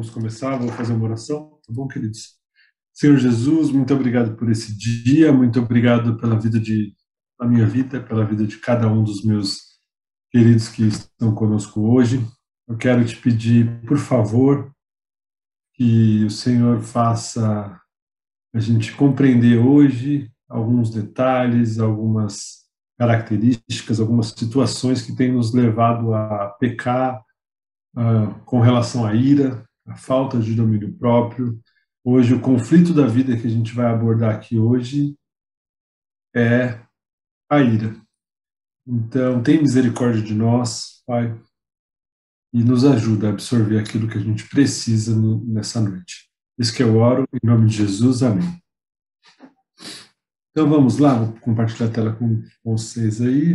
vamos começar. Vou fazer uma oração, tá bom, queridos? Senhor Jesus, muito obrigado por esse dia, muito obrigado pela a minha vida, pela vida de cada um dos meus queridos que estão conosco hoje. Eu quero te pedir, por favor, que o Senhor faça a gente compreender hoje alguns detalhes, algumas características, algumas situações que têm nos levado a pecar, com relação à ira, à falta de domínio próprio. Hoje, o conflito da vida que a gente vai abordar aqui hoje é a ira. Então, tem misericórdia de nós, Pai, e nos ajuda a absorver aquilo que a gente precisa nessa noite. Isso que eu oro, em nome de Jesus, amém. Então vamos lá, vou compartilhar a tela com vocês aí.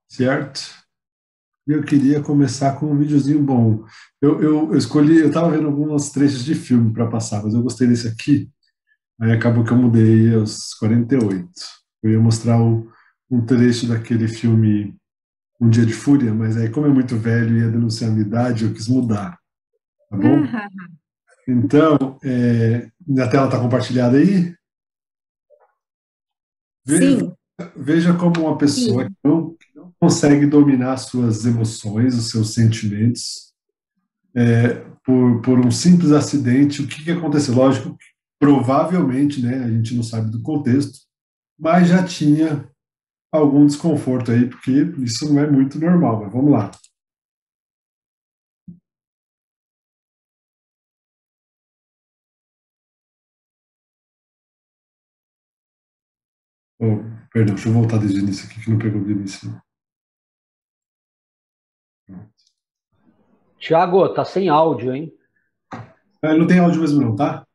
Certo? Eu queria começar com um videozinho bom. Eu escolhi, eu estava vendo alguns trechos de filme para passar, mas eu gostei desse aqui. Aí acabou que eu mudei aos 48. Eu ia mostrar um trecho daquele filme Um Dia de Fúria, mas aí, como é muito velho e ia denunciar a minha idade, eu quis mudar, tá bom? Aham. Então, a tela está compartilhada aí. Ve- Sim, Veja como uma pessoa sim. que não consegue dominar suas emoções, os seus sentimentos, por um simples acidente, o que que aconteceu? Lógico, provavelmente, né, a gente não sabe do contexto, mas já tinha algum desconforto aí, porque isso não é muito normal, mas vamos lá. Oh, perdão, deixa eu voltar desde o início aqui, que não pegou do início. Não. Tiago, tá sem áudio, hein? Não tem áudio mesmo não, tá?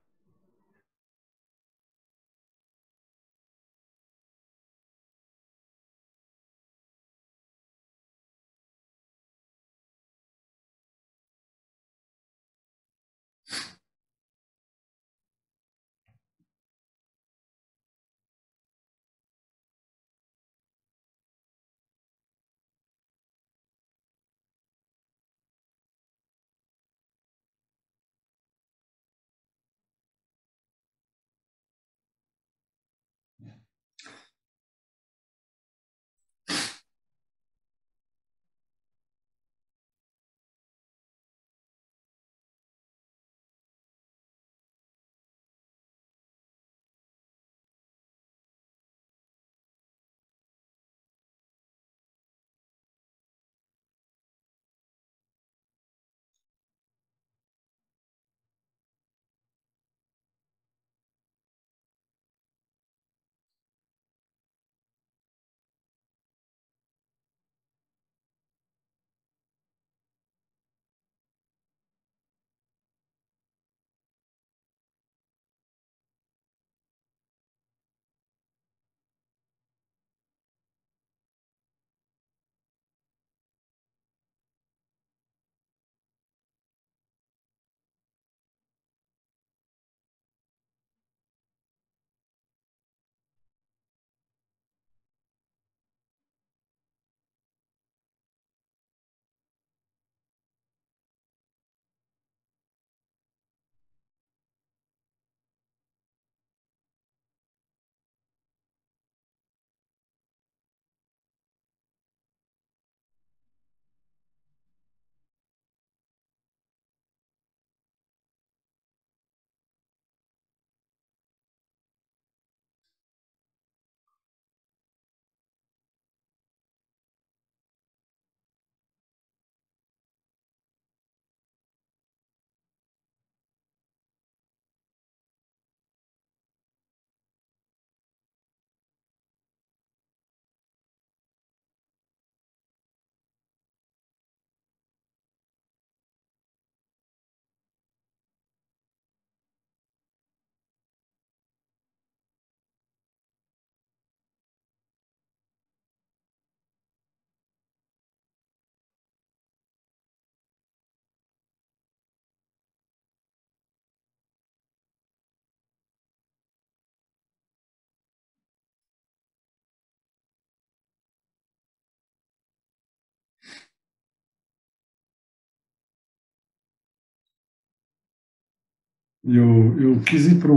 eu quis ir para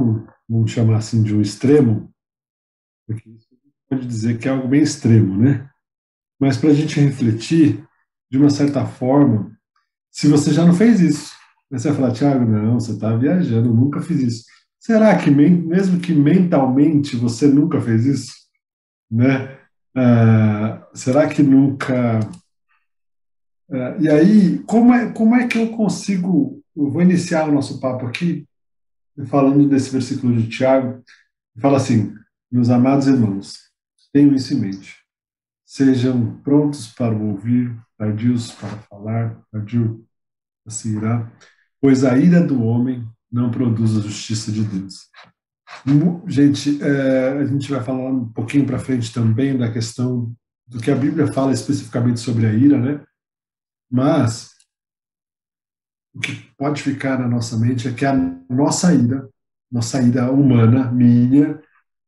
vamos chamar assim, de um extremo, porque isso pode dizer que é algo bem extremo, né? Mas para a gente refletir, de uma certa forma, se você já não fez isso, aí você vai falar, Thiago, não, você está viajando, eu nunca fiz isso. Será que, mesmo que mentalmente, você nunca fez isso? Né? Será que nunca. E aí, como é que eu consigo. Eu vou iniciar o nosso papo aqui falando desse versículo de Tiago. Fala assim: meus amados irmãos, tenham isso em mente. Sejam prontos para ouvir, tardios para falar, tardio para se irar, pois a ira do homem não produz a justiça de Deus. Gente, a gente vai falar um pouquinho para frente também da questão do que a Bíblia fala especificamente sobre a ira, né? Mas o que pode ficar na nossa mente é que a nossa ira humana, minha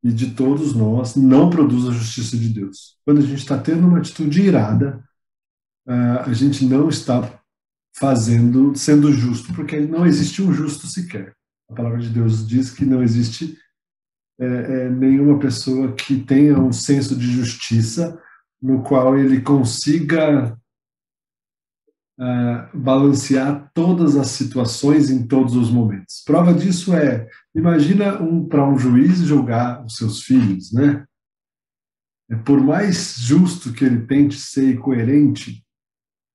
e de todos nós, não produz a justiça de Deus. Quando a gente está tendo uma atitude irada, a gente não está sendo justo, porque não existe um justo sequer. A palavra de Deus diz que não existe nenhuma pessoa que tenha um senso de justiça no qual ele consiga balancear todas as situações em todos os momentos. Prova disso imagina para um juiz julgar os seus filhos, né? Por mais justo que ele tente ser e coerente,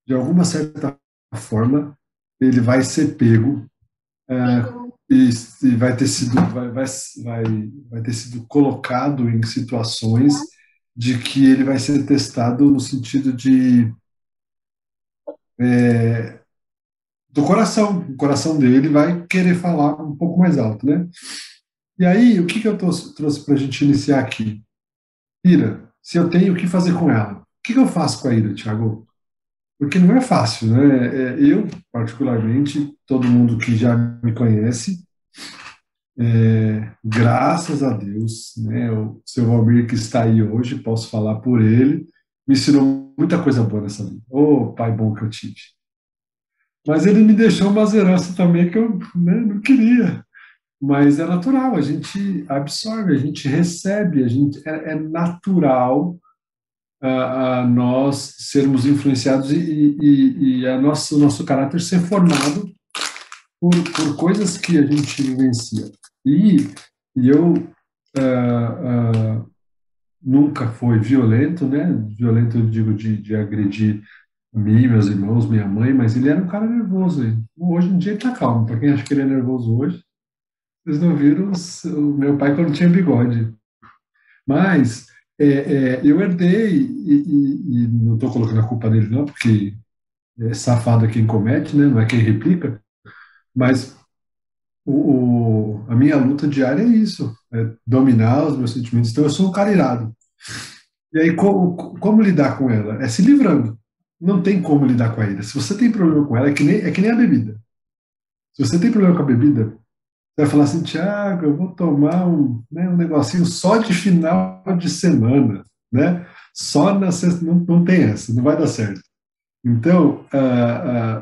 de alguma certa forma, ele vai ser pego e vai ter sido colocado em situações de que ele vai ser testado no sentido do coração. O coração dele vai querer falar um pouco mais alto, né? E aí, o que eu trouxe para a gente iniciar aqui? Ira, se eu tenho o que fazer com ela, o que eu faço com a ira, Thiago? Porque não é fácil, né? Eu, particularmente, todo mundo que já me conhece, graças a Deus, né? O seu Valmir que está aí hoje, posso falar por ele, me ensinou muita coisa boa nessa vida. Ô, pai bom que eu tive. Mas ele me deixou umas heranças também que eu, né, não queria. Mas é natural, a gente absorve, a gente recebe, é natural a nós sermos influenciados e o nosso caráter ser formado por coisas que a gente vivencia. E eu nunca fui violento, né? Violento eu digo de agredir mim, meus irmãos, minha mãe, mas ele era um cara nervoso. Hoje em dia ele tá calmo. Para quem acha que ele é nervoso hoje, vocês não viram o meu pai quando tinha bigode. Mas eu herdei, e não estou colocando a culpa dele não, porque safado é quem comete, né? Não é quem replica, mas a minha luta diária é isso, é dominar os meus sentimentos. Então eu sou um cara irado. E aí como lidar com ela? É se livrando. Não tem como lidar com a ira. Se você tem problema com ela, é que nem a bebida. Se você tem problema com a bebida, você vai falar assim, Tiago, eu vou tomar um negocinho só de final de semana, né? Só na sexta, não tem essa, não vai dar certo. Então,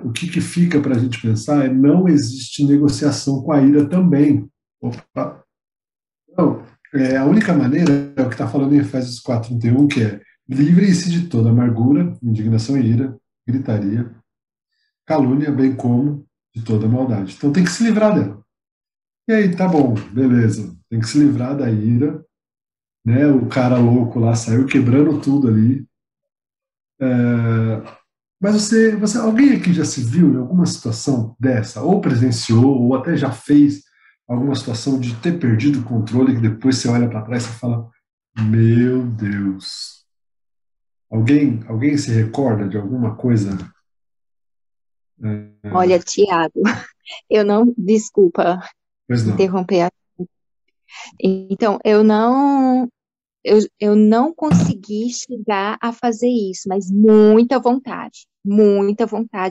o que fica para a gente pensar não existe negociação com a ira também. Opa. Então, a única maneira é o que está falando em Efésios 4:31, que é livre-se de toda amargura, indignação e ira, gritaria, calúnia, bem como de toda maldade. Então tem que se livrar dela. E aí, tá bom, beleza. Tem que se livrar da ira, né? O cara louco lá saiu quebrando tudo ali. Mas alguém aqui já se viu em alguma situação dessa, ou presenciou, ou até já fez alguma situação de ter perdido o controle, que depois você olha para trás e fala, meu Deus. Alguém se recorda de alguma coisa? Olha, Tiago, eu não, desculpa Pois não. interromper. Então, eu não consegui chegar a fazer isso, mas muita vontade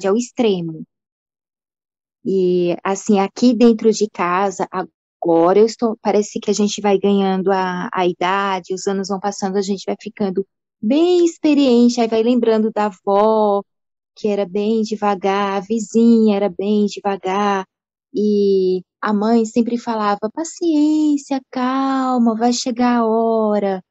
ao extremo. E assim, aqui dentro de casa, agora parece que a gente vai ganhando a idade, os anos vão passando, a gente vai ficando bem experiente, aí vai lembrando da avó, que era bem devagar, a vizinha era bem devagar, e a mãe sempre falava, paciência, calma, vai chegar a hora.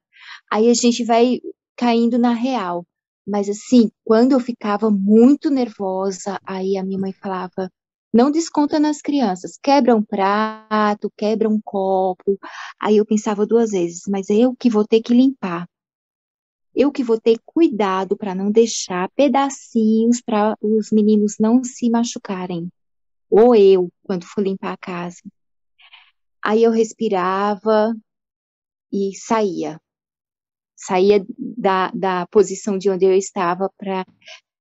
Aí a gente vai caindo na real. Mas assim, quando eu ficava muito nervosa, aí a minha mãe falava, não desconta nas crianças, quebra um prato, quebra um copo. Aí eu pensava duas vezes, mas eu que vou ter que limpar. Eu que vou ter cuidado para não deixar pedacinhos para os meninos não se machucarem. Ou eu, quando for limpar a casa. Aí eu respirava e saía. Saía da posição de onde eu estava para.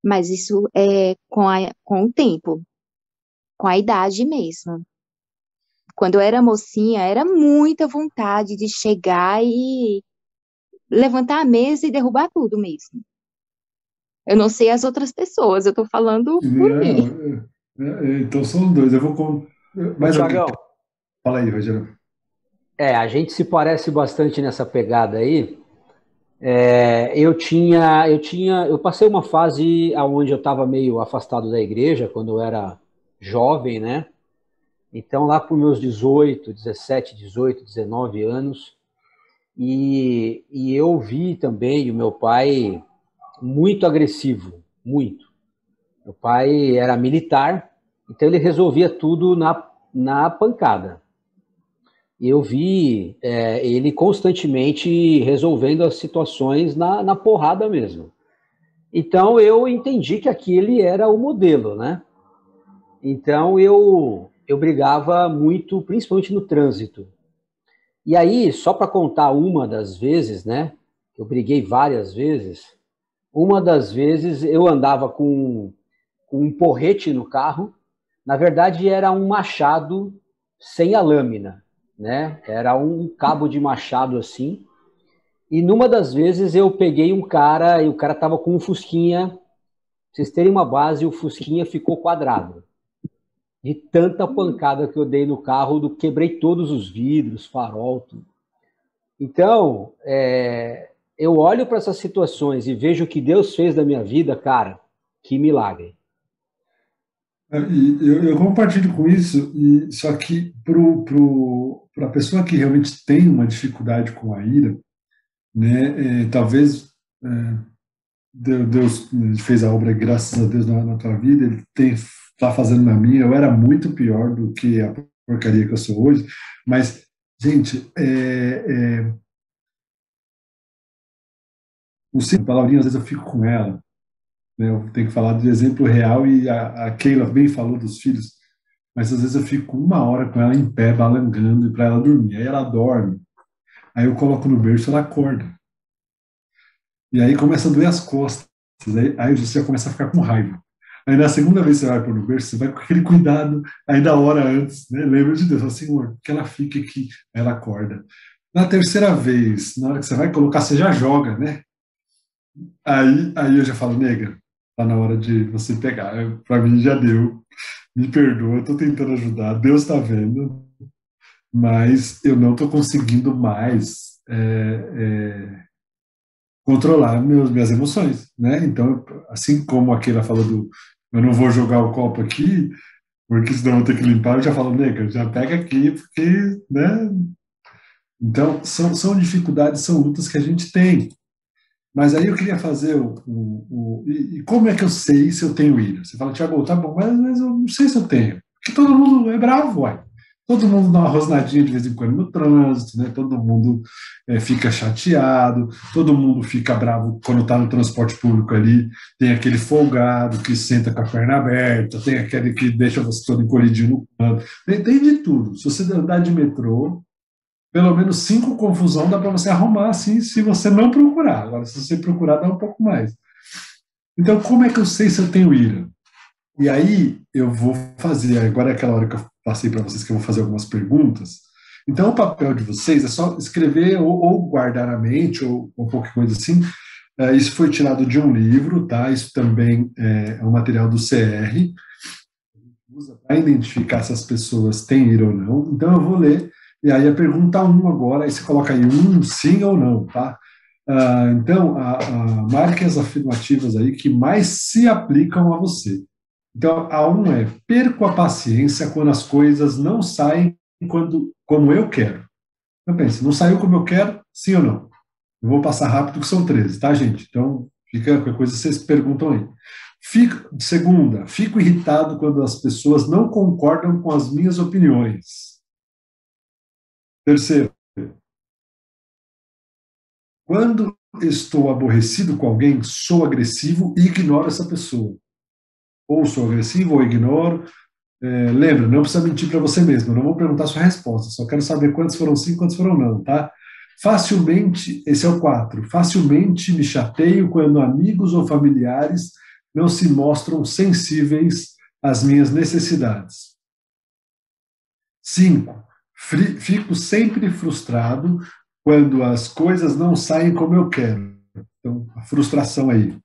Mas isso é com o tempo, com a idade mesmo. Quando eu era mocinha, era muita vontade de chegar e levantar a mesa e derrubar tudo mesmo. Eu não sei as outras pessoas, eu tô falando por mim. Então são dois. Eu vou com. Ô, Mais alguém? Tiagão, Fala aí, Rogério. a gente se parece bastante nessa pegada aí. Eu passei uma fase onde eu estava meio afastado da igreja, quando eu era jovem, né? Então, lá por meus 18, 17, 18, 19 anos, e eu vi também o meu pai muito agressivo, muito. Meu pai era militar, então ele resolvia tudo na pancada. E eu vi ele constantemente resolvendo as situações na porrada mesmo. Então eu entendi que aquele era o modelo, né? Então eu brigava muito, principalmente no trânsito. E aí, só para contar uma das vezes, né? Eu briguei várias vezes. Uma das vezes eu andava com um porrete no carro. Na verdade, era um machado sem a lâmina, né? Era um cabo de machado assim. E numa das vezes eu peguei um cara e o cara tava com um fusquinha. Pra vocês terem uma base, o fusquinha ficou quadrado. De tanta pancada que eu dei no carro, quebrei todos os vidros, farol, tudo. Então, eu olho para essas situações e vejo o que Deus fez da minha vida, cara, que milagre. E eu compartilho com isso, só que para a pessoa que realmente tem uma dificuldade com a ira, né, talvez Deus fez a obra, graças a Deus, na tua vida, Ele está fazendo na minha. Eu era muito pior do que a porcaria que eu sou hoje, mas, gente, o simples palavrinha, às vezes eu fico com ela, né, eu tenho que falar do exemplo real, e a Keila bem falou dos filhos, mas às vezes eu fico uma hora com ela em pé, balangando, para ela dormir. Aí ela dorme, aí eu coloco no berço, ela acorda. E aí começa a doer as costas, aí você já começa a ficar com raiva. Aí na segunda vez que você vai pôr no berço, você vai com aquele cuidado, aí da hora antes, né? Lembra de Deus, fala, Senhor, que ela fique aqui, aí ela acorda. Na terceira vez, na hora que você vai colocar, você já joga, né? Aí eu já falo, nega, tá na hora de você pegar. Para mim já deu, me perdoa, eu tô tentando ajudar, Deus tá vendo, mas eu não tô conseguindo mais controlar minhas emoções, né? Então, assim como aquela falou do eu não vou jogar o copo aqui, porque senão eu vou ter que limpar, eu já falo, nega, já pega aqui, porque, né? Então, são dificuldades, são lutas que a gente tem. Mas aí eu queria fazer e como é que eu sei se eu tenho ira? Você fala, Tiago, tá bom, mas eu não sei se eu tenho. Porque todo mundo é bravo, uai. Todo mundo dá uma rosnadinha de vez em quando no trânsito, né? Todo mundo fica chateado, todo mundo fica bravo quando está no transporte público ali. Tem aquele folgado que senta com a perna aberta, tem aquele que deixa você todo encolhidinho no canto. Tem de tudo. Se você andar de metrô, pelo menos 5 confusão dá para você arrumar assim, se você não procurar. Agora, se você procurar, dá um pouco mais. Então, como é que eu sei se eu tenho ira? E aí, eu vou fazer, agora é aquela hora que eu passei para vocês, que eu vou fazer algumas perguntas. Então, o papel de vocês é só escrever ou guardar na mente, ou qualquer coisa assim. Isso foi tirado de um livro, tá? Isso também é um material do CR, usa para identificar se as pessoas têm ira ou não. Então, eu vou ler. E aí a pergunta 1 agora, aí você coloca aí sim ou não, tá? Então, marque as afirmativas aí que mais se aplicam a você. Então, a 1 é: perco a paciência quando as coisas não saem como eu quero. Então, pense, não saiu como eu quero, sim ou não? Eu vou passar rápido, que são 13, tá, gente? Então, fica qualquer coisa, vocês perguntam aí. Segunda, fico irritado quando as pessoas não concordam com as minhas opiniões. Terceiro, quando estou aborrecido com alguém, sou agressivo e ignoro essa pessoa. Ou sou agressivo ou ignoro. Lembra, não precisa mentir para você mesmo. Eu não vou perguntar a sua resposta, só quero saber quantos foram sim, quantos foram não, tá? Facilmente, esse é o 4. Facilmente me chateio quando amigos ou familiares não se mostram sensíveis às minhas necessidades. 5. Fico sempre frustrado quando as coisas não saem como eu quero. Então, a frustração aí.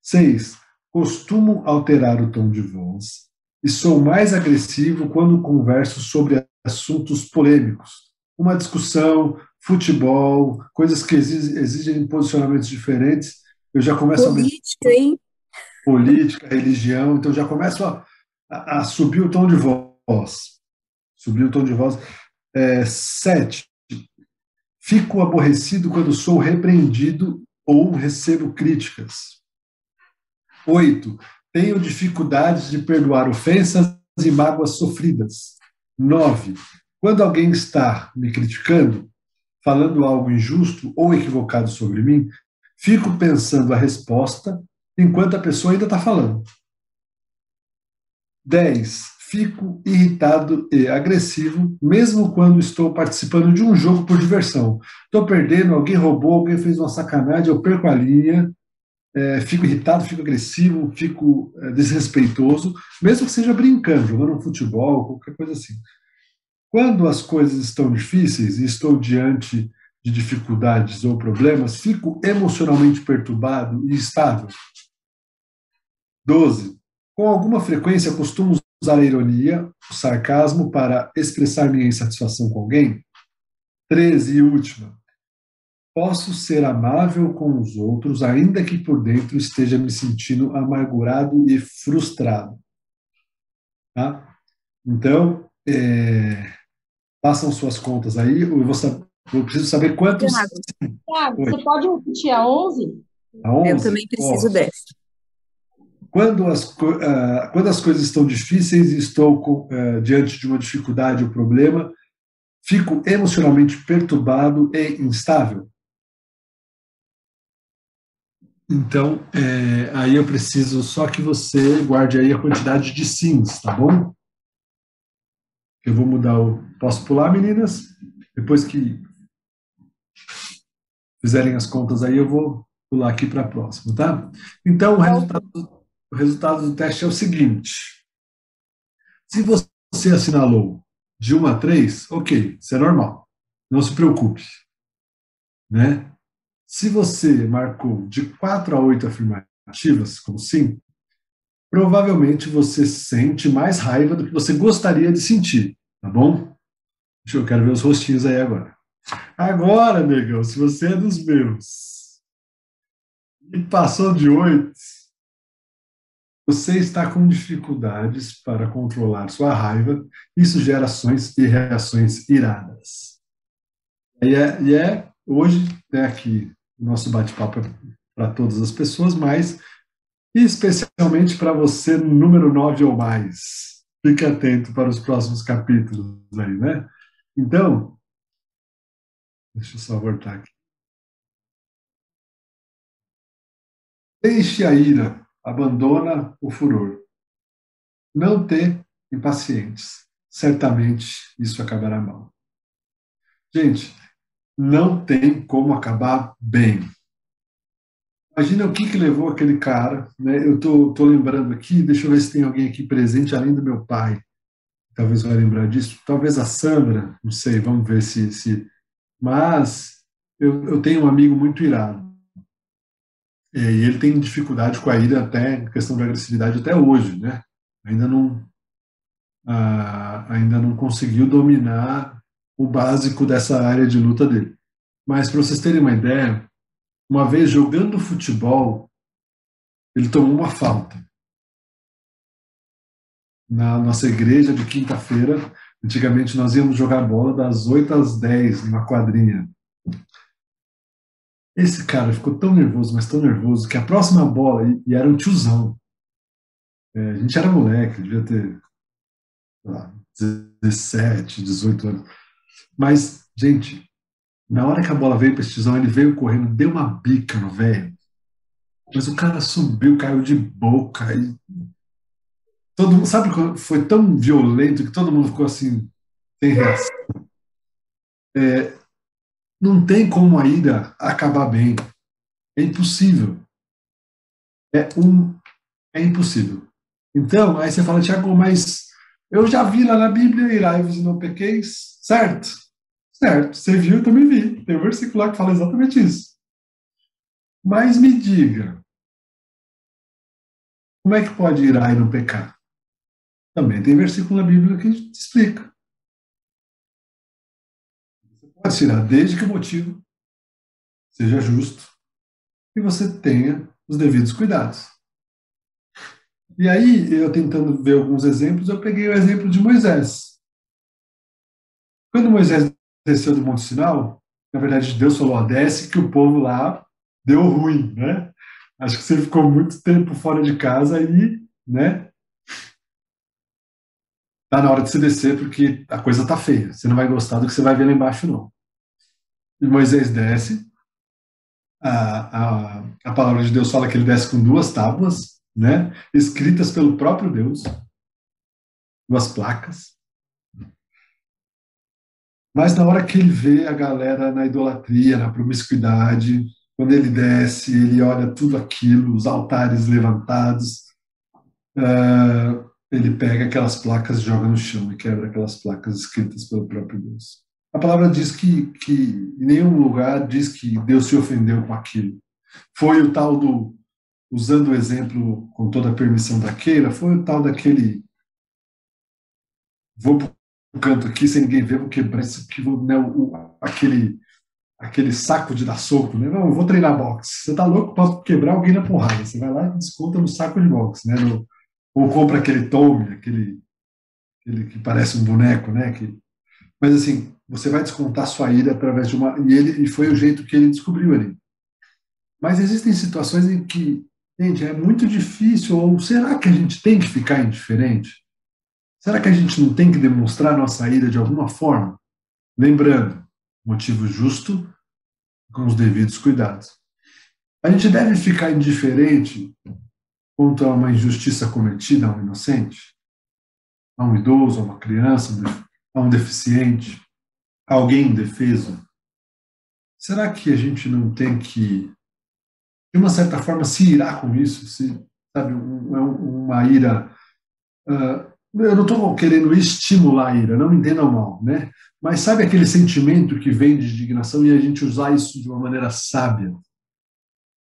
6. Costumo alterar o tom de voz e sou mais agressivo quando converso sobre assuntos polêmicos. Uma discussão, futebol, coisas que exigem posicionamentos diferentes, eu já começo Política, hein? política, religião, então já começo a subir o tom de voz. Subir o tom de voz. 7. Fico aborrecido quando sou repreendido ou recebo críticas. 8. Tenho dificuldades de perdoar ofensas e mágoas sofridas. 9. Quando alguém está me criticando, falando algo injusto ou equivocado sobre mim, fico pensando a resposta enquanto a pessoa ainda está falando. 10. Fico irritado e agressivo, mesmo quando estou participando de um jogo por diversão. Estou perdendo, alguém roubou, alguém fez uma sacanagem, eu perco a linha, fico irritado, fico agressivo, fico desrespeitoso, mesmo que seja brincando, jogando futebol, qualquer coisa assim. Quando as coisas estão difíceis e estou diante de dificuldades ou problemas, fico emocionalmente perturbado e instável. 12. Com alguma frequência, costumo usar a ironia, o sarcasmo para expressar minha insatisfação com alguém. 13 e última. Posso ser amável com os outros, ainda que por dentro esteja me sentindo amargurado e frustrado. Tá? Então, façam suas contas aí. Eu preciso saber quantos. Tiago, você pode repetir a 11? A 11? Eu também preciso dessa. Quando as coisas estão difíceis e estou diante de uma dificuldade ou problema, fico emocionalmente perturbado e instável. Então, aí eu preciso só que você guarde aí a quantidade de sims, tá bom? Eu vou mudar Posso pular, meninas? Depois que fizerem as contas aí, eu vou pular aqui para a próxima, tá? Então, o resultado do teste é o seguinte. Se você assinalou de 1 a 3, ok, isso é normal. Não se preocupe. Né? Se você marcou de 4 a 8 afirmativas, como sim, provavelmente você sente mais raiva do que você gostaria de sentir, tá bom? Eu quero ver os rostinhos aí agora. Agora, negão, se você é dos meus e passou de 8, você está com dificuldades para controlar sua raiva, isso gera ações e reações iradas. Hoje, né, aqui, o nosso bate-papo é para todas as pessoas, mas especialmente para você, número 9 ou mais. Fique atento para os próximos capítulos aí, né? Então, deixa eu só voltar aqui. Deixe a ira, abandona o furor. Não ter impacientes. Certamente isso acabará mal. Gente, não tem como acabar bem. Imagina o que levou aquele cara, né? Eu tô lembrando aqui, deixa eu ver se tem alguém aqui presente além do meu pai. Talvez vai lembrar disso. Talvez a Sandra, não sei, vamos ver se... Mas eu tenho um amigo muito irado. E ele tem dificuldade com a ira até, questão de agressividade até hoje, né? Ainda não conseguiu dominar o básico dessa área de luta dele. Mas para vocês terem uma ideia, uma vez jogando futebol, ele tomou uma falta. na nossa igreja de quinta-feira. Antigamente nós íamos jogar bola das 8 às 10 numa quadrinha. Esse cara ficou tão nervoso, mas tão nervoso, que a próxima bola, e era um tiozão, a gente era moleque, devia ter, sei lá, 17, 18 anos. Mas, gente, na hora que a bola veio para esse tiozão, ele veio correndo, deu uma bica no velho. Mas o cara subiu, caiu de boca. E todo mundo, sabe, foi tão violento que todo mundo ficou assim, sem reação. Não tem como a ira acabar bem. É impossível. É impossível. Então, aí você fala, Tiago, mas eu já vi lá na Bíblia, irai-vos e não pequeis, certo? Certo, você viu, eu também vi. Tem um versículo lá que fala exatamente isso. Mas me diga, como é que pode irar e não pecar? Também tem versículo na Bíblia que explica. Você pode irar desde que o motivo seja justo e você tenha os devidos cuidados. E aí, eu tentando ver alguns exemplos, eu peguei o exemplo de Moisés. Quando Moisés desceu do Monte Sinai, na verdade Deus falou, ó, desce que o povo lá deu ruim, né? Acho que você ficou muito tempo fora de casa e, né? Tá na hora de você descer porque a coisa tá feia. Você não vai gostar do que você vai ver lá embaixo, não. E Moisés desce. A palavra de Deus fala que ele desce com 2 tábuas, né? Escritas pelo próprio Deus. 2 placas. Mas na hora que ele vê a galera na idolatria, na promiscuidade, quando ele desce, ele olha tudo aquilo, os altares levantados, ele pega aquelas placas, joga no chão e quebra aquelas placas escritas pelo próprio Deus. A palavra diz que em nenhum lugar diz que Deus se ofendeu com aquilo. Foi o tal do, usando o exemplo com toda a permissão da Keila, foi o tal daquele, vou pro canto aqui sem ninguém ver, vou quebrar isso aqui, né, aquele saco de dar soco, né? Não, eu vou treinar boxe. Você tá louco para quebrar alguém na porrada. Você vai lá e desconta no saco de boxe, né? Ou compra aquele tome, aquele que parece um boneco, né? Mas assim, você vai descontar sua ira através de uma... E foi o jeito que ele descobriu ali. Mas existem situações em que, gente, é muito difícil, ou será que a gente tem que ficar indiferente? Será que a gente não tem que demonstrar nossa ira de alguma forma? Lembrando, motivo justo, com os devidos cuidados. A gente deve ficar indiferente quanto a uma injustiça cometida a um inocente, a um idoso, a uma criança, a um deficiente, a alguém indefeso? Será que a gente não tem que, de uma certa forma, se irar com isso? Sabe, uma ira... eu não estou querendo estimular a ira, não me entendam mal, né? Mas sabe aquele sentimento que vem de indignação e a gente usar isso de uma maneira sábia,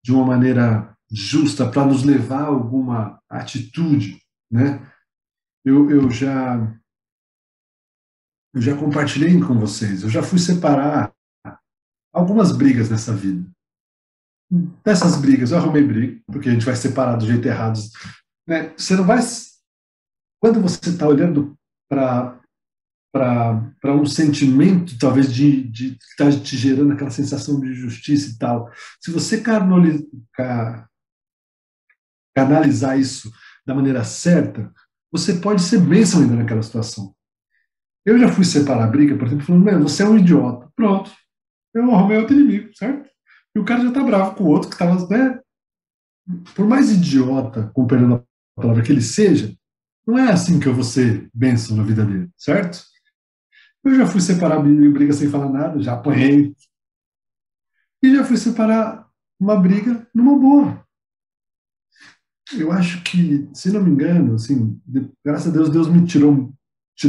de uma maneira justa, para nos levar a alguma atitude, né? Eu já compartilhei com vocês, eu já fui separar algumas brigas nessa vida. Dessas brigas, eu arrumei briga, porque a gente vai separar do jeito errado, né? Você não vai... Quando você está olhando para um sentimento, talvez, de que está te gerando aquela sensação de justiça e tal, se você canalizar isso da maneira certa, você pode ser bênção ainda naquela situação. Eu já fui separar a briga, por exemplo, falando, você é um idiota. Pronto. Eu arrumei outro inimigo, certo? E o cara já está bravo com o outro que estava, né? Por mais idiota, com perdão da palavra, que ele seja, não é assim que eu vou ser bênção na vida dele, certo? Eu já fui separar briga sem falar nada, já apanhei. E já fui separar uma briga numa boa. Eu acho que, se não me engano, assim, graças a Deus, Deus me tirou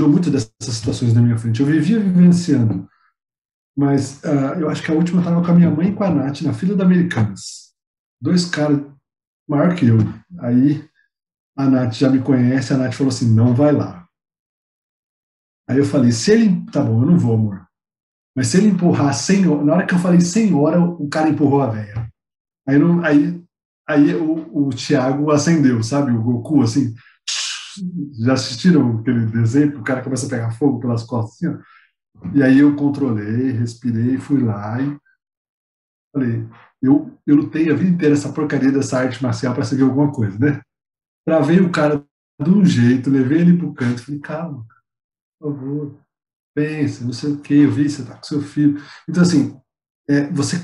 muito dessas situações na minha frente. Eu vivia vivenciando. Mas eu acho que a última estava com a minha mãe e com a Nath na fila da Americanas. 2 caras maior que eu. Aí a Nath já me conhece, a Nath falou assim, não vai lá. Aí eu falei, se ele... Tá bom, eu não vou, amor. Mas se ele empurrar 100 horas... Na hora que eu falei 100 horas, o cara empurrou a velha. Aí o Thiago acendeu, sabe? O Goku, assim... Já assistiram aquele desenho? O cara começa a pegar fogo pelas costas, assim, ó. E aí eu controlei, respirei, fui lá e falei, eu lutei a vida inteira essa porcaria dessa arte marcial para seguir alguma coisa, né? Travei o cara de um jeito, levei ele pro canto, falei, calma, por favor, pensa, não sei o que, eu vi, você tá com seu filho. Então, assim, você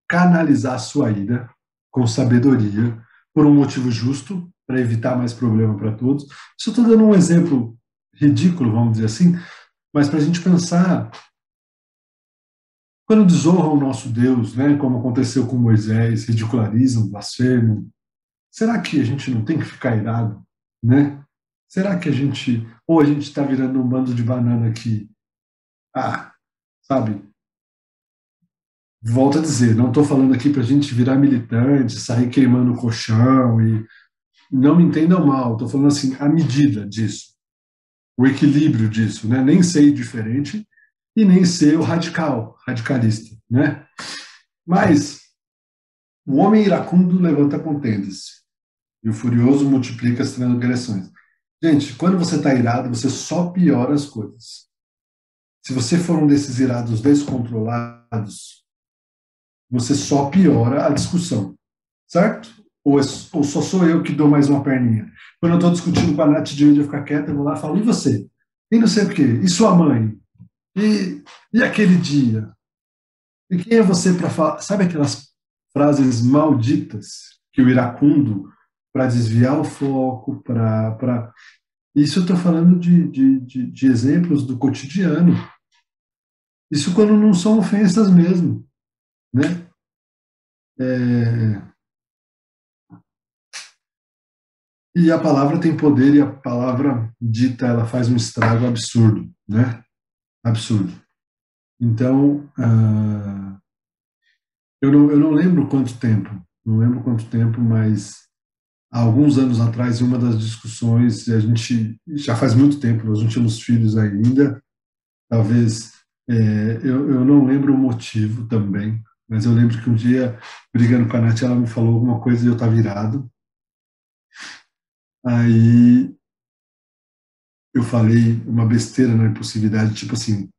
canalizar a sua ira com sabedoria, por um motivo justo, para evitar mais problema para todos. Isso eu estou dando um exemplo ridículo, vamos dizer assim, mas para a gente pensar, quando desonram o nosso Deus, né, como aconteceu com Moisés, ridicularizam, blasfemam, será que a gente não tem que ficar irado, né? Será que ou a gente está virando um bando de banana aqui, sabe? Volto a dizer, não estou falando aqui para a gente virar militante, sair queimando o colchão e não me entendam mal, estou falando assim, a medida disso, o equilíbrio disso, né? Nem ser diferente e nem ser o radicalista, né? Mas o homem iracundo levanta contendas e o furioso multiplica as transgressões. Gente, quando você está irado, você só piora as coisas. Se você for um desses irados descontrolados, você só piora a discussão, certo? Ou só sou eu que dou mais uma perninha? Quando eu estou discutindo com a Nath de onde eu ficar quieta, eu vou lá e falo, e você? E não sei o quê? E sua mãe? E aquele dia? E quem é você para falar? Sabe aquelas frases malditas que o iracundo, para desviar o foco, Isso eu estou falando de exemplos do cotidiano. Isso quando não são ofensas mesmo, né? E a palavra tem poder e a palavra dita, ela faz um estrago absurdo, né? Absurdo. Então, eu não lembro quanto tempo, mas há alguns anos atrás, em uma das discussões, a gente, já faz muito tempo, nós não tínhamos filhos ainda, talvez, eu não lembro o motivo também, mas eu lembro que um dia, brigando com a Nath, ela me falou alguma coisa e eu estava virado. Aí eu falei uma besteira na impulsividade, tipo assim,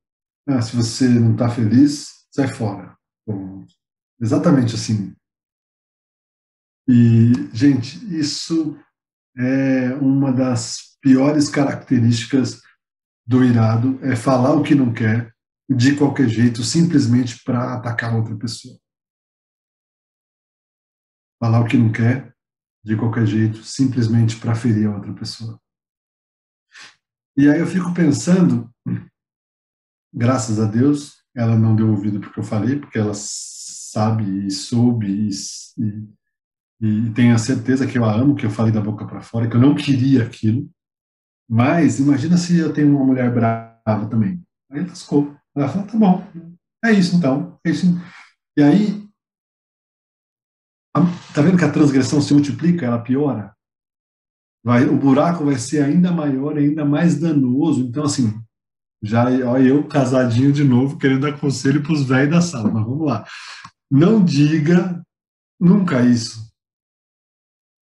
se você não está feliz, sai fora. Bom, exatamente assim. E, gente, isso é uma das piores características do irado, é falar o que não quer, de qualquer jeito, simplesmente para atacar outra pessoa. Falar o que não quer, de qualquer jeito, simplesmente para ferir a outra pessoa. E aí eu fico pensando, graças a Deus, ela não deu ouvido porque eu falei, porque ela sabe e soube e tem a certeza que eu a amo, que eu falei da boca para fora, que eu não queria aquilo. Mas imagina se eu tenho uma mulher brava também. Aí lascou. Ela falou, tá bom, é isso então. É isso. E aí, tá vendo que a transgressão se multiplica, ela piora? O buraco vai ser ainda maior, ainda mais danoso. Então, assim, já olha eu casadinho de novo, querendo dar conselho para os velhos da sala, mas vamos lá. Não diga nunca isso.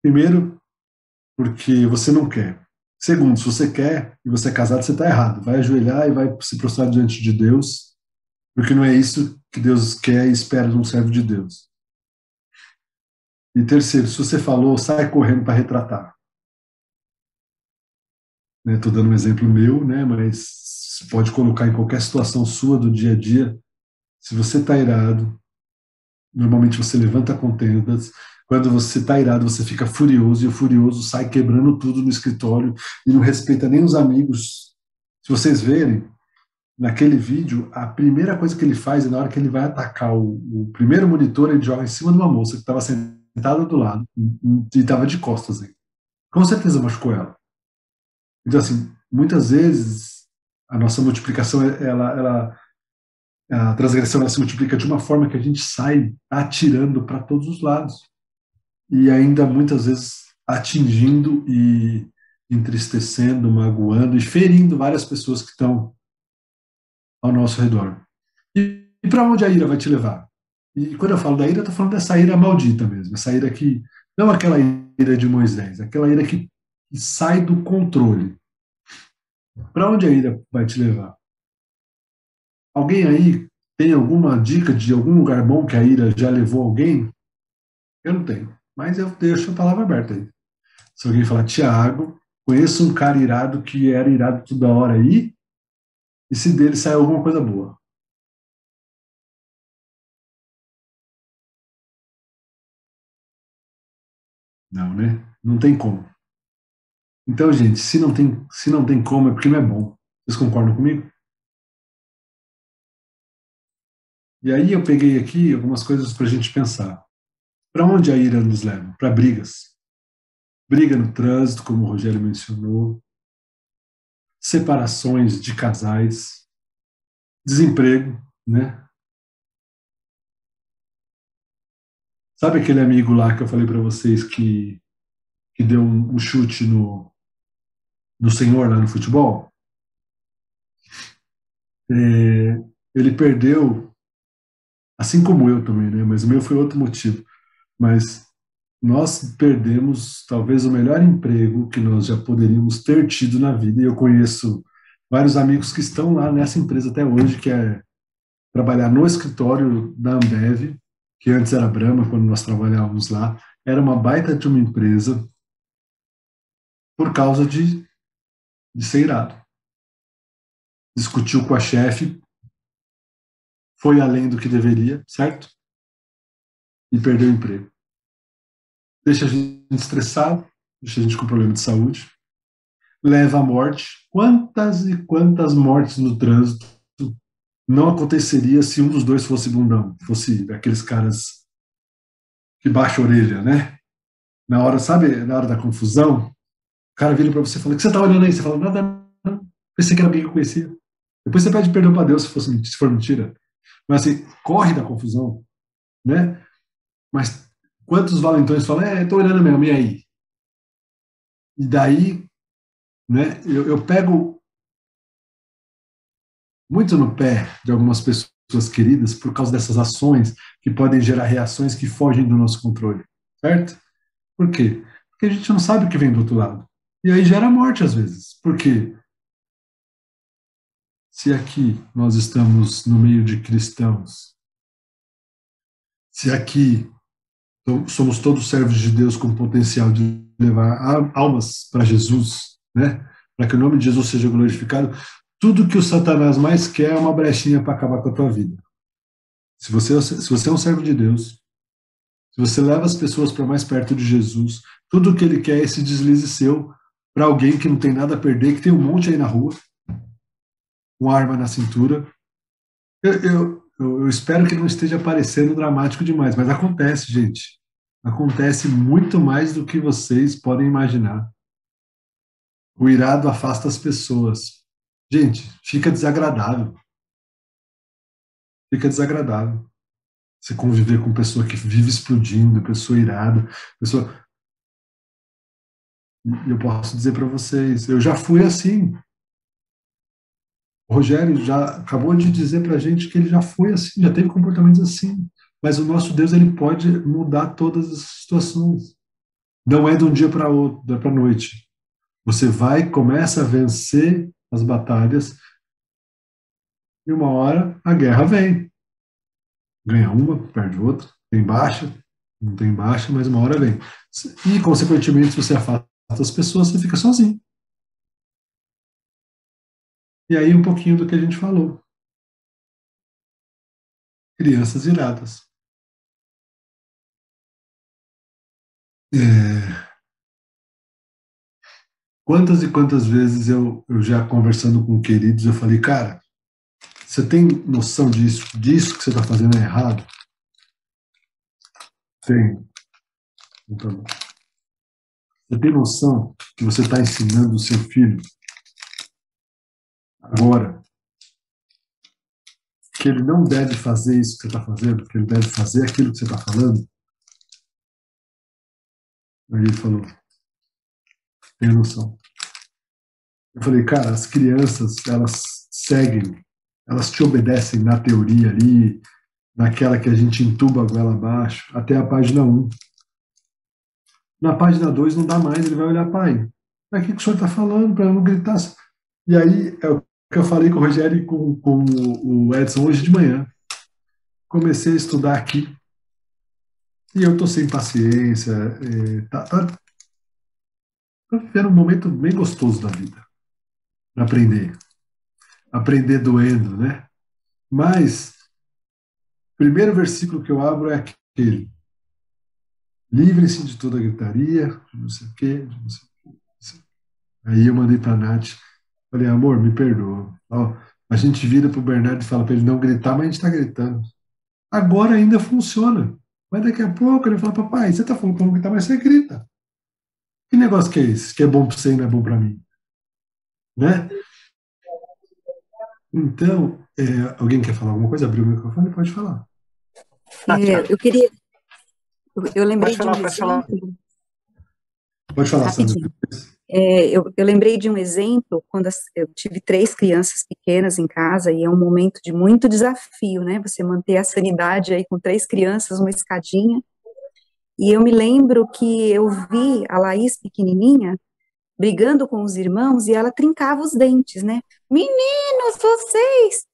Primeiro, porque você não quer. Segundo, se você quer e você é casado, você está errado. Vai ajoelhar e vai se prostrar diante de Deus, porque não é isso que Deus quer e espera de um servo de Deus. E terceiro, se você falou, sai correndo para retratar. Estou dando um exemplo meu, né, mas pode colocar em qualquer situação sua do dia a dia. Se você está irado, normalmente você levanta contendas. Quando você está irado, você fica furioso, e o furioso sai quebrando tudo no escritório e não respeita nem os amigos. Se vocês verem, naquele vídeo, a primeira coisa que ele faz é na hora que ele vai atacar o primeiro monitor, ele joga em cima de uma moça que estava sentada do lado e estava de costas aí. Com certeza machucou ela. Então, assim, muitas vezes a nossa multiplicação, a transgressão ela se multiplica de uma forma que a gente sai atirando para todos os lados. E ainda muitas vezes atingindo e entristecendo, magoando e ferindo várias pessoas que estão ao nosso redor. E para onde a ira vai te levar? E quando eu falo da ira, eu estou falando dessa ira maldita mesmo, essa ira que, não aquela ira de Moisés, aquela ira que e sai do controle. Para onde a ira vai te levar? Alguém aí tem alguma dica de algum lugar bom que a ira já levou alguém? Eu não tenho, mas eu deixo a palavra aberta aí. Se alguém falar, Tiago, conheço um cara irado que era irado toda hora aí, e se dele sai alguma coisa boa. Não, né? Não tem como. Então, gente, se não tem como, é porque não é bom. Vocês concordam comigo? E aí eu peguei aqui algumas coisas para a gente pensar. Para onde a ira nos leva? Para brigas. Briga no trânsito, como o Rogério mencionou, separações de casais, desemprego, né? Sabe aquele amigo lá que eu falei para vocês que deu um chute no senhor lá no futebol? É, ele perdeu, assim como eu também, né? Mas o meu foi outro motivo. Mas nós perdemos talvez o melhor emprego que nós já poderíamos ter tido na vida. E eu conheço vários amigos que estão lá nessa empresa até hoje, que é trabalhar no escritório da Ambev, que antes era Brahma, quando nós trabalhávamos lá. Era uma baita de uma empresa por causa de ser irado. Discutiu com a chefe, foi além do que deveria, certo? E perdeu o emprego. Deixa a gente estressado, deixa a gente com problema de saúde, leva à morte. Quantas e quantas mortes no trânsito não aconteceria se um dos dois fosse bundão, fosse aqueles caras que baixa a orelha, né? Na hora, sabe, na hora da confusão, o cara vira para você e fala: o que você tá olhando aí? Você fala: nada, não. Pensei que era alguém que eu conhecia. Depois você pede perdão para Deus se for mentira. Mas assim, corre da confusão, né? Mas quantos valentões falam: tô olhando mesmo, e aí? E daí, né, eu pego muito no pé de algumas pessoas queridas por causa dessas ações que podem gerar reações que fogem do nosso controle, certo? Por quê? Porque a gente não sabe o que vem do outro lado. E aí gera morte às vezes. Por quê? Se aqui nós estamos no meio de cristãos, se aqui somos todos servos de Deus com potencial de levar almas para Jesus, né? Para que o nome de Jesus seja glorificado, tudo que o Satanás mais quer é uma brechinha para acabar com a tua vida. Se você é um servo de Deus, se você leva as pessoas para mais perto de Jesus, tudo o que ele quer é esse deslize seu para alguém que não tem nada a perder, que tem um monte aí na rua, com arma na cintura. Eu espero que não esteja parecendo dramático demais, mas acontece, gente. Acontece muito mais do que vocês podem imaginar. O irado afasta as pessoas. Gente, fica desagradável. Fica desagradável. Você conviver com pessoa que vive explodindo, pessoa irada, pessoa. E eu posso dizer para vocês, eu já fui assim. O Rogério já acabou de dizer para a gente que ele já foi assim, já teve comportamentos assim. Mas o nosso Deus, ele pode mudar todas as situações. Não é de um dia para outro, da para noite. Você vai, começa a vencer as batalhas e uma hora a guerra vem. Ganha uma, perde outra, tem baixa, não tem baixa, mas uma hora vem. E, consequentemente, se você afasta as pessoas, você fica sozinho. E aí um pouquinho do que a gente falou. Crianças iradas. Quantas e quantas vezes eu já conversando com queridos, eu falei: cara, você tem noção disso que você está fazendo é errado? Tem. Então, você tem noção que você está ensinando o seu filho agora que ele não deve fazer isso que você está fazendo, que ele deve fazer aquilo que você está falando? Aí ele falou: tem noção. Eu falei: cara, as crianças, elas seguem, elas te obedecem na teoria ali, naquela que a gente entuba a goela abaixo, até a página 1. Na página 2 não dá mais, ele vai olhar: pai, Mas o que o senhor está falando para eu não gritar? E aí é o que eu falei com o Rogério e com o Edson hoje de manhã. Comecei a estudar aqui e eu tô sem paciência. Tá vivendo um momento bem gostoso da vida. Aprender. Aprender doendo, né? Mas, o primeiro versículo que eu abro é aquele. Livrem-se de toda gritaria, de não sei o quê, de não sei o quê. Aí eu mandei para a Nath, falei, amor, me perdoa. Ó, a gente vira para o Bernardo e fala para ele não gritar, mas a gente está gritando. Agora ainda funciona. Mas daqui a pouco ele fala, papai, você está falando para não gritar, mas você grita. Que negócio que é esse? Que é bom para você e não é bom para mim? Né? Então, alguém quer falar alguma coisa? Abriu o microfone? Pode falar. Eu queria. Eu lembrei Pode falar, de um pode falar. exemplo. Pode falar, Sandra. Rapidinho. Eu lembrei de um exemplo quando eu tive 3 crianças pequenas em casa e é um momento de muito desafio, né? Você manter a sanidade aí com 3 crianças, uma escadinha. E eu me lembro que eu vi a Laís pequenininha brigando com os irmãos e ela trincava os dentes, né? Meninos, vocês!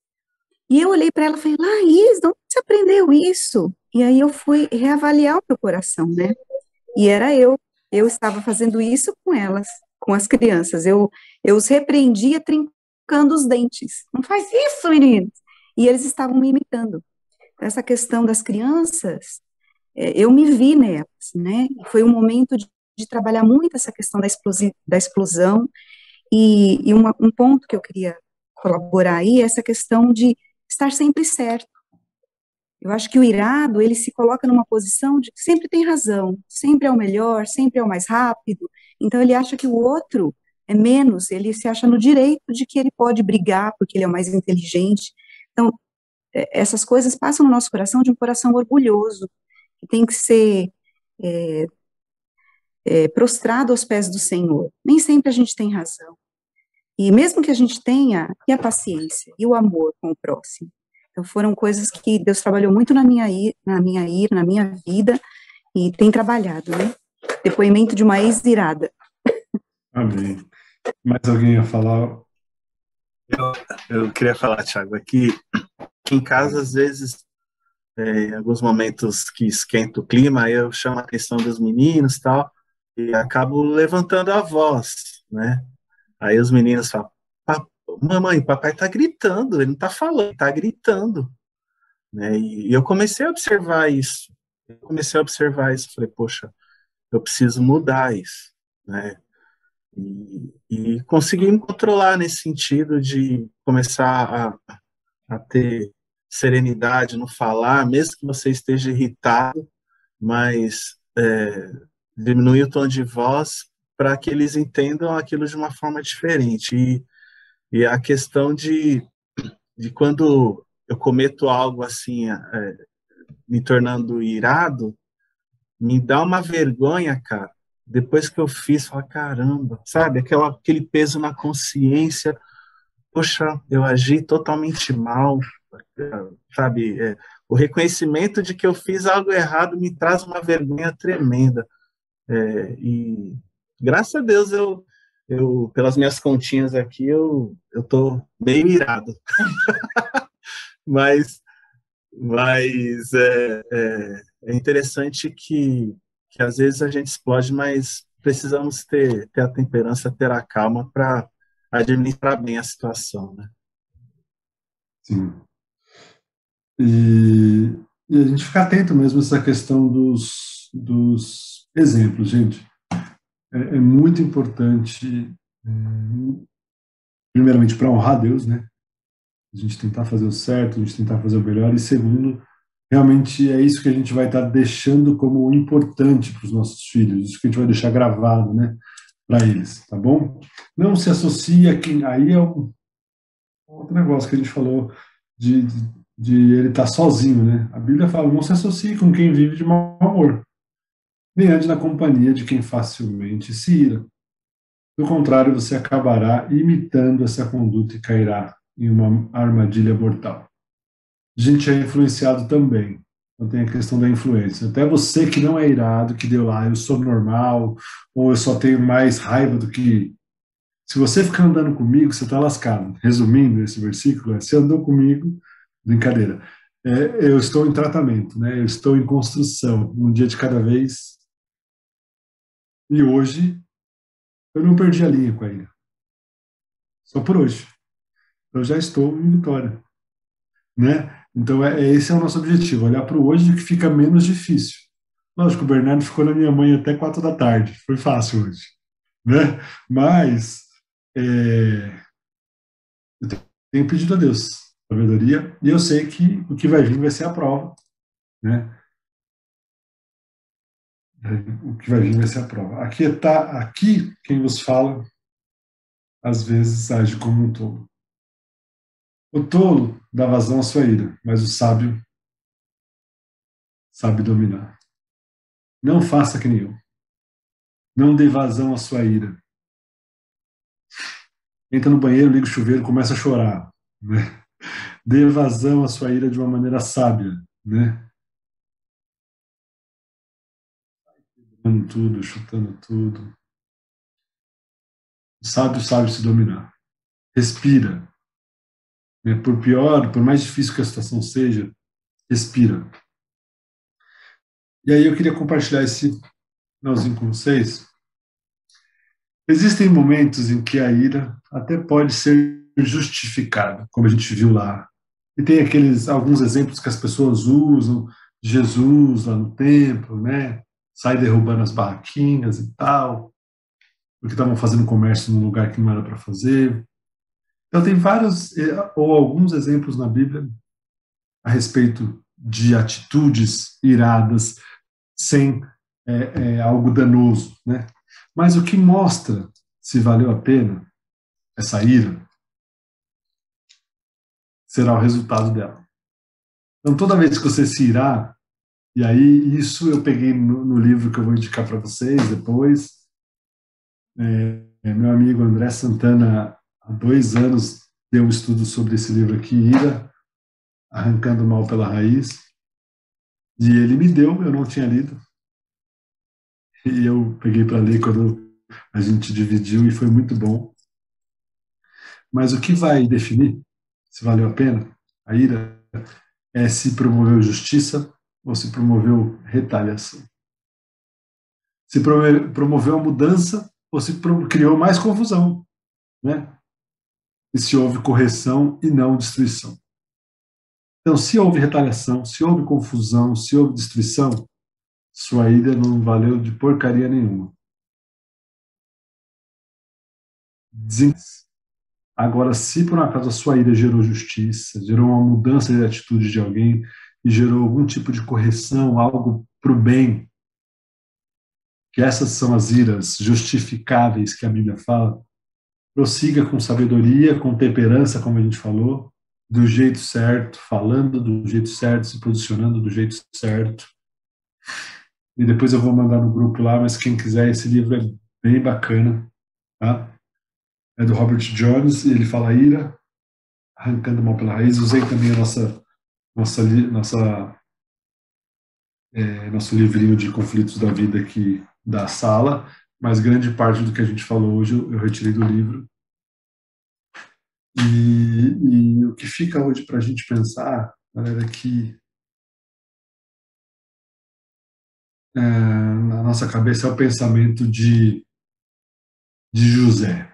E eu olhei para ela e falei, Laís, de onde você aprendeu isso? E aí eu fui reavaliar o meu coração, né? E era eu estava fazendo isso com elas, com as crianças. Eu os repreendia trincando os dentes. Não faz isso, meninos! E eles estavam me imitando. Essa questão das crianças, eu me vi nelas, né? Foi um momento de trabalhar muito essa questão da explosão. E um ponto que eu queria colaborar aí é essa questão de estar sempre certo. Eu acho que o irado, ele se coloca numa posição de que sempre tem razão, sempre é o melhor, sempre é o mais rápido, então ele acha que o outro é menos, ele se acha no direito de que ele pode brigar porque ele é o mais inteligente. Então, essas coisas passam no nosso coração de um coração orgulhoso, que tem que ser prostrado aos pés do Senhor. Nem sempre a gente tem razão. E mesmo que a gente tenha, e a paciência, e o amor com o próximo. Então foram coisas que Deus trabalhou muito na minha vida, e tem trabalhado, né? Depoimento de uma ex-irada. Amém. Mais alguém ia falar? Eu queria falar, Thiago, aqui que em casa, às vezes, em alguns momentos que esquenta o clima, eu chamo a atenção dos meninos e tal, e acabo levantando a voz, né? Aí os meninos falam, mamãe, papai tá gritando, ele não tá falando, tá gritando, né? E eu comecei a observar isso. Falei, poxa, eu preciso mudar isso, né? E consegui me controlar nesse sentido de começar a ter serenidade no falar, mesmo que você esteja irritado, mas diminuir o tom de voz para que eles entendam aquilo de uma forma diferente. E a questão de quando eu cometo algo assim, me tornando irado, me dá uma vergonha, cara. Depois que eu fiz, fala, caramba, sabe? Aquele peso na consciência. Poxa, eu agi totalmente mal, sabe? O reconhecimento de que eu fiz algo errado me traz uma vergonha tremenda. E graças a Deus pelas minhas continhas aqui, eu tô meio irado. mas é interessante que às vezes a gente explode, mas precisamos ter a temperança, ter a calma para administrar bem a situação, né? Sim. E a gente ficar atento mesmo a essa questão dos exemplos, gente. É muito importante, primeiramente, para honrar Deus, né? A gente tentar fazer o certo, a gente tentar fazer o melhor, e segundo, realmente é isso que a gente vai estar deixando como importante para os nossos filhos, isso que a gente vai deixar gravado, né, para eles, tá bom? Não se associa a quem, aí é outro negócio que a gente falou de ele estar sozinho, né? A Bíblia fala, não se associe com quem vive de mau amor, nem ande na companhia de quem facilmente se ira. Do contrário, você acabará imitando essa conduta e cairá em uma armadilha mortal. A gente é influenciado também Então tem a questão da influência. Até você que não é irado, que deu lá, eu sou normal, ou eu só tenho mais raiva do que... Se você ficar andando comigo, você está lascado. Resumindo esse versículo, você andou comigo, brincadeira. Eu estou em tratamento, né? Eu estou em construção, um dia de cada vez. E hoje, eu não perdi a linha com a ira. Só por hoje. Eu já estou em vitória, né? Então, esse é o nosso objetivo, olhar para o hoje que fica menos difícil. Lógico, o Bernardo ficou na minha mãe até 4 da tarde, foi fácil hoje, né? Mas, eu tenho pedido a Deus sabedoria, e eu sei que o que vai vir vai ser a prova, né? O que vai vir vai ser a prova. Aqui quem vos fala, às vezes age como um tolo. O tolo dá vazão à sua ira, mas o sábio sabe dominar. Não faça que nem eu. Não dê vazão à sua ira. Entra no banheiro, liga o chuveiro, começa a chorar, né? Dê vazão à sua ira de uma maneira sábia, né? Chutando tudo, chutando tudo. O sábio sabe se dominar. Respira. Né? Por mais difícil que a situação seja, respira. E aí eu queria compartilhar esse finalzinho com vocês. Existem momentos em que a ira até pode ser justificada, como a gente viu lá. E tem alguns exemplos que as pessoas usam, Jesus lá no templo, né? Sai derrubando as barraquinhas e tal, porque estavam fazendo comércio num lugar que não era para fazer. Então tem vários ou alguns exemplos na Bíblia a respeito de atitudes iradas sem algo danoso, né? Mas o que mostra se valeu a pena essa ira será o resultado dela. Então, toda vez que você se irar, e aí isso eu peguei no livro que eu vou indicar para vocês depois, meu amigo André Santana, há 2 anos, deu um estudo sobre esse livro aqui, Ira, Arrancando o Mal pela Raiz, e ele me deu, eu não tinha lido, e eu peguei para ler quando a gente dividiu, e foi muito bom. Mas o que vai definir se valeu a pena a ira é se promoveu justiça ou se promoveu retaliação. Se promoveu a mudança ou se criou mais confusão, né? E se houve correção e não destruição. Então, se houve retaliação, se houve confusão, se houve destruição, sua ira não valeu de porcaria nenhuma. Agora, se por acaso a sua ira gerou justiça, gerou uma mudança de atitude de alguém e gerou algum tipo de correção, algo para o bem, que essas são as iras justificáveis que a Bíblia fala, prossiga com sabedoria, com temperança, como a gente falou, do jeito certo, falando do jeito certo, se posicionando do jeito certo. E depois eu vou mandar no grupo lá, mas quem quiser, esse livro é bem bacana, tá? É do Robert Jones, e ele fala ira, arrancando o mal pela raiz. Usei também nosso livrinho de conflitos da vida aqui da sala, mas grande parte do que a gente falou hoje eu retirei do livro. E o que fica hoje para a gente pensar, galera, é que na nossa cabeça é o pensamento de José.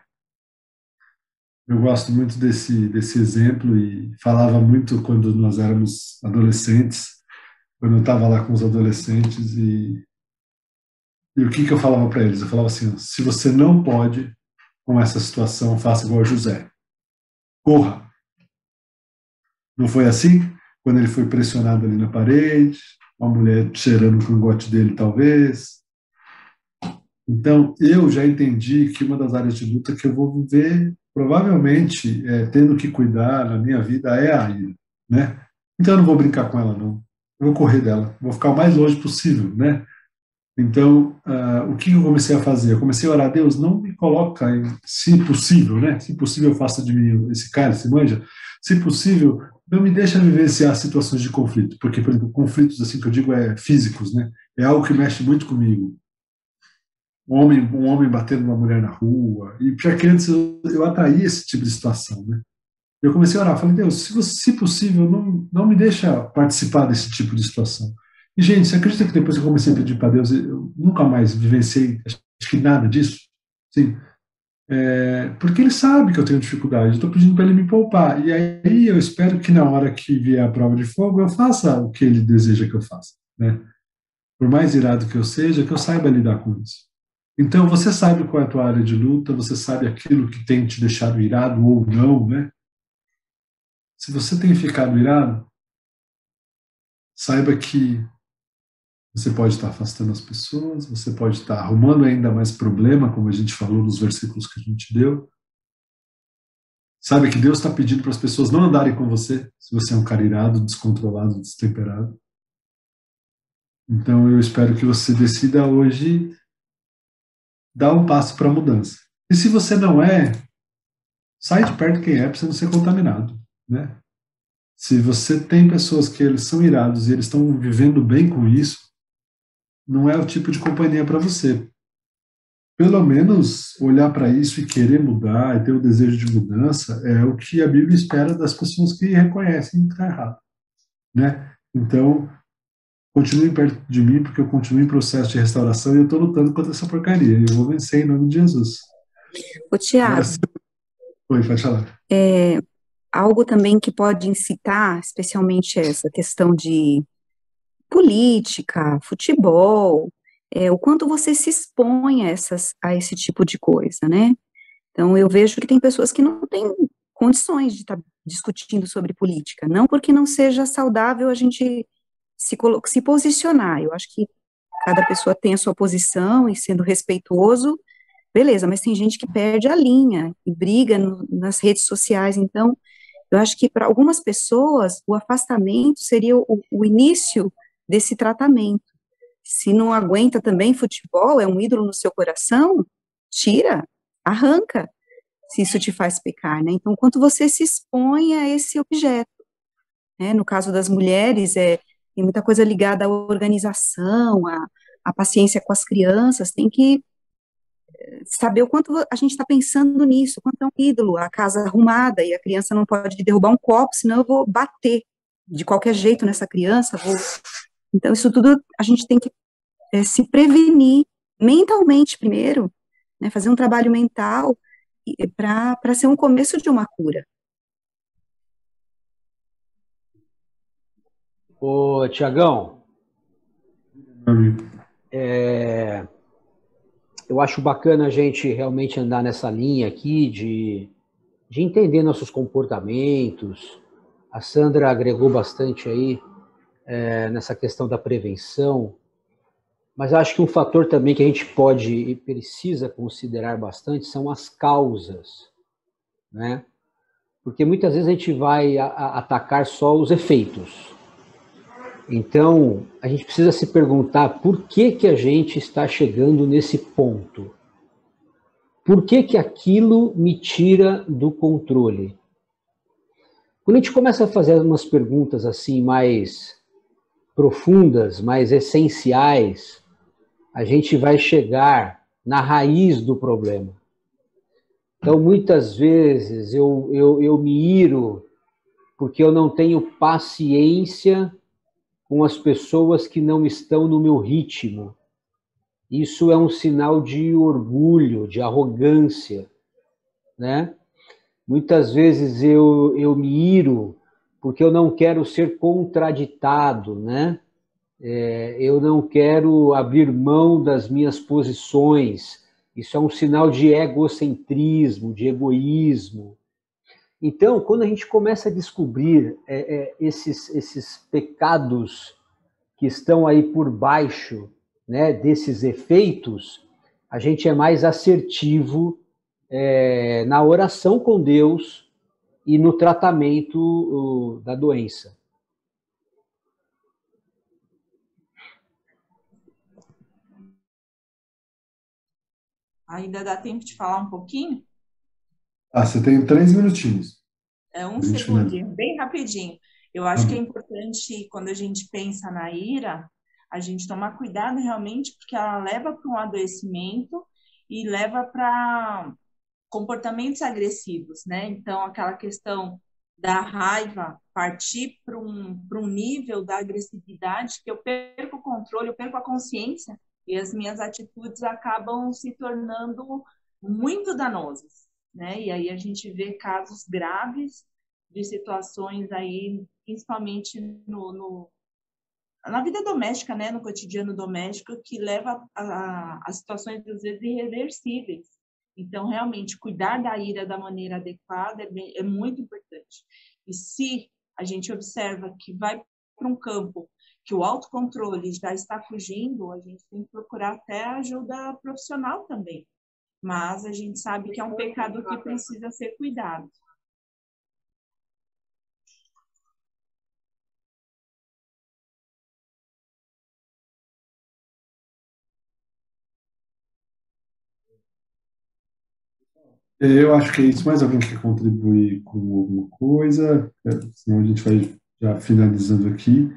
Eu gosto muito desse exemplo e falava muito quando nós éramos adolescentes, quando eu estava lá com os adolescentes e o que eu falava para eles? Eu falava assim, se você não pode com essa situação, faça igual a José. Corra. Não foi assim? Quando ele foi pressionado ali na parede, uma mulher cheirando o cangote dele, talvez. Então, eu já entendi que uma das áreas de luta que eu vou viver, provavelmente, tendo que cuidar na minha vida, é a ira, né? Então, eu não vou brincar com ela, não. Eu vou correr dela. Vou ficar o mais longe possível, né? Então, o que eu comecei a fazer? Eu comecei a orar a Deus, não me coloca, se possível, né? Se possível, faça de mim esse cara, se manja. Se possível, não me deixa vivenciar situações de conflito, porque, por exemplo, conflitos, assim, que eu digo, físicos, né? É algo que mexe muito comigo. Um homem batendo uma mulher na rua, e para criança eu atraí esse tipo de situação, né? Eu comecei a orar, falei, Deus, se possível, não me deixa participar desse tipo de situação. E, gente, você acredita que depois que eu comecei a pedir para Deus, eu nunca mais vivenciei, acho que nada disso? Sim. Porque Ele sabe que eu tenho dificuldade, eu estou pedindo para Ele me poupar. E aí eu espero que na hora que vier a prova de fogo, eu faça o que Ele deseja que eu faça, né? Por mais irado que eu seja, que eu saiba lidar com isso. Então, você sabe qual é a tua área de luta, você sabe aquilo que tem te deixado irado ou não, né? Se você tem ficado irado, saiba que você pode estar afastando as pessoas, você pode estar arrumando ainda mais problema, como a gente falou nos versículos que a gente deu. Saiba que Deus está pedindo para as pessoas não andarem com você, se você é um cara irado, descontrolado, destemperado. Então eu espero que você decida hoje dar um passo para a mudança. E se você não é, sai de perto de quem é para você não ser contaminado, né? Se você tem pessoas que eles são irados e eles estão vivendo bem com isso, não é o tipo de companhia para você. Pelo menos olhar para isso e querer mudar e ter o desejo de mudança é o que a Bíblia espera das pessoas que reconhecem que está errado, né? Então, continue perto de mim porque eu continuo em processo de restauração e eu estou lutando contra essa porcaria. E eu vou vencer em nome de Jesus. Ô, Agora, Tiago, oi, pode falar. algo também que pode incitar, especialmente essa questão de política, futebol, o quanto você se expõe a esse tipo de coisa, né? Então, eu vejo que tem pessoas que não têm condições de estar discutindo sobre política, não porque não seja saudável a gente se posicionar. Eu acho que cada pessoa tem a sua posição e sendo respeitoso, beleza, mas tem gente que perde a linha e briga nas redes sociais. Então, eu acho que para algumas pessoas o afastamento seria o início desse tratamento. Se não aguenta também futebol, é um ídolo no seu coração, tira, arranca, se isso te faz pecar, né? Então, quanto você se expõe a esse objeto, né? No caso das mulheres, tem muita coisa ligada à organização, à paciência com as crianças, tem que saber o quanto a gente está pensando nisso, quanto é um ídolo, a casa arrumada e a criança não pode derrubar um copo, senão eu vou bater de qualquer jeito nessa criança. Então, isso tudo a gente tem que se prevenir mentalmente primeiro, né, fazer um trabalho mental para ser um começo de uma cura. Ô, Tiagão, Amigo. eu acho bacana a gente realmente andar nessa linha aqui de entender nossos comportamentos. A Sandra agregou bastante aí nessa questão da prevenção, mas acho que um fator também que a gente pode e precisa considerar bastante são as causas, né? Porque muitas vezes a gente vai atacar só os efeitos. Então, a gente precisa se perguntar por que a gente está chegando nesse ponto. Por que aquilo me tira do controle? Quando a gente começa a fazer umas perguntas assim mais profundas, mais essenciais, a gente vai chegar na raiz do problema. Então, muitas vezes eu me iro porque eu não tenho paciência com as pessoas que não estão no meu ritmo. Isso é um sinal de orgulho, de arrogância, né? Muitas vezes eu me iro porque eu não quero ser contraditado, né? Eu não quero abrir mão das minhas posições. Isso é um sinal de egocentrismo, de egoísmo. Então, quando a gente começa a descobrir esses pecados que estão aí por baixo, né, desses efeitos, a gente é mais assertivo na oração com Deus e no tratamento da doença. Ainda dá tempo de falar um pouquinho? Você tem 3 minutinhos. Um A gente finaliza. segundinho, bem rapidinho. Eu Tá acho que é bom. importante, quando a gente pensa na ira, a gente tomar cuidado realmente, porque ela leva para um adoecimento e leva para comportamentos agressivos, né? Então, aquela questão da raiva partir para um nível da agressividade que eu perco o controle, eu perco a consciência e as minhas atitudes acabam se tornando muito danosas, né? E aí a gente vê casos graves de situações aí, principalmente na vida doméstica, né? No cotidiano doméstico, que leva a situações, às vezes, irreversíveis. Então, realmente, cuidar da ira da maneira adequada é muito importante. E se a gente observa que vai para um campo que o autocontrole já está fugindo, a gente tem que procurar até ajuda profissional também. Mas a gente sabe que é um pecado que precisa ser cuidado. Eu acho que é isso. Mais alguém quer contribuir com alguma coisa? Senão a gente vai já finalizando aqui.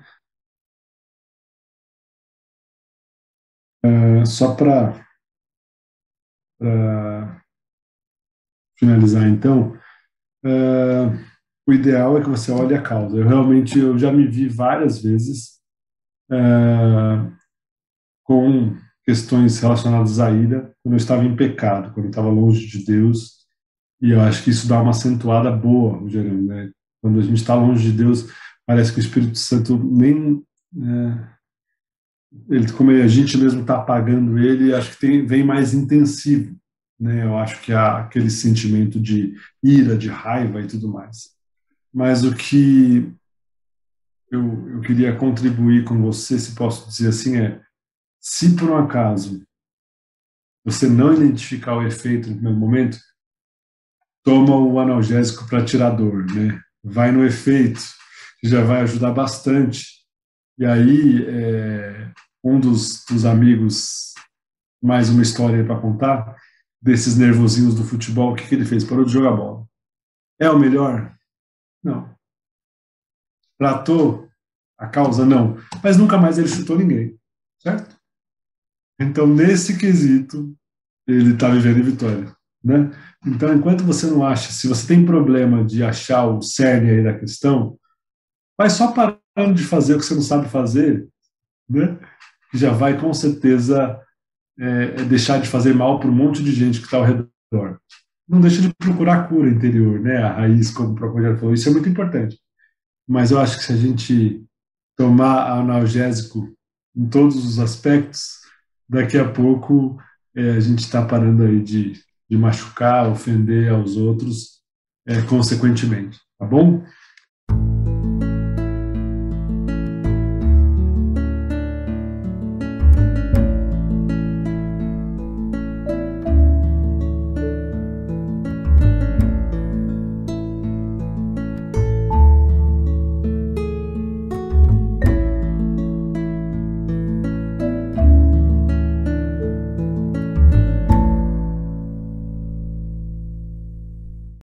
Só para finalizar, então, o ideal é que você olhe a causa. Eu já me vi várias vezes com questões relacionadas à ira, quando eu estava em pecado, quando eu estava longe de Deus, e eu acho que isso dá uma acentuada boa, Jerônimo, né? Quando a gente está longe de Deus, parece que o Espírito Santo nem ele, como a gente mesmo está apagando ele, acho que vem mais intensivo, né? Eu acho que há aquele sentimento de ira, de raiva e tudo mais. Mas o que eu queria contribuir com você, se posso dizer assim, se por um acaso você não identificar o efeito no primeiro momento, toma o analgésico para tirar dor, né? Vai no efeito, que já vai ajudar bastante. E aí, um dos amigos, mais uma história para contar, desses nervosinhos do futebol, o que ele fez? Parou de jogar bola. É o melhor? Não. Tratou a causa? Não. Mas nunca mais ele chutou ninguém, certo? Então, nesse quesito, ele está vivendo em vitória, né? Então, enquanto você não acha, se você tem problema de achar o cerne aí da questão, vai só parando de fazer o que você não sabe fazer, né? Que já vai com certeza deixar de fazer mal para um monte de gente que está ao redor. Não deixa de procurar a cura interior, né? A raiz, como o próprio Rogério falou, isso é muito importante. Mas eu acho que se a gente tomar analgésico em todos os aspectos, daqui a pouco a gente está parando aí de machucar, ofender aos outros, consequentemente, tá bom?